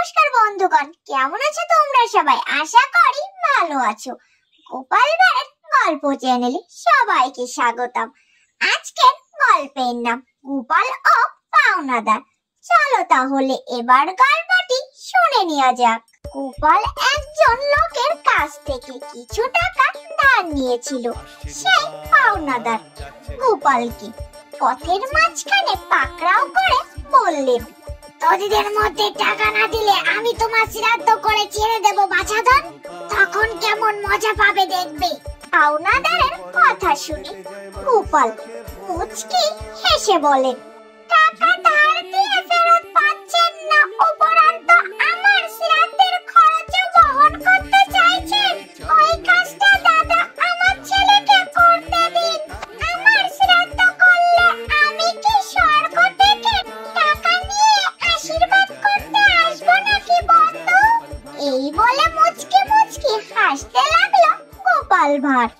নমস্কার বন্ধুগণ, কেমন আছো তোমরা সবাই? আশা করি ভালো আছো। গোপাল ভাঁড়ের গল্প চ্যানেলে সবাইকে স্বাগতম। আজকের গল্পের নাম গোপাল ও পাওনাদার। চলো তাহলে এবার গল্পটি শুনে নেওয়া যাক। গোপাল একজন লোকের কাছ থেকে কিছু টাকা ধার নিয়েছিল। সেই পাওনাদার গোপালকে পথের মাঝখানে পাকড়াও করে বললেন, তোদের মধ্যে টাকা না দিলে আমি তোমার শ্রাদ্ধ করে ছেড়ে দেব বাছাধন, তখন কেমন মজা পাবে দেখবে। পাওনাদারের কথা শুনে গোপাল মুচকি হেসে বলেন, টাকা ধার দিয়ে ফেরত পাচ্ছেন না, উপরন্ত আমার শ্রাদ্ধের খরচও বহন করতে চাইছেন। ওই কাজটা দাদা আমার ছেলেকে করতে দিন। আমার শ্রাদ্ধ করলে আমি কি স্বর্গ থেকে টাকা নিয়ে আশীর্বাদ করতে আসবো নাকি বন্ধু? এই বলে মুচকি মুচকি হাসতে লাগলো গোপাল ভাঁড়।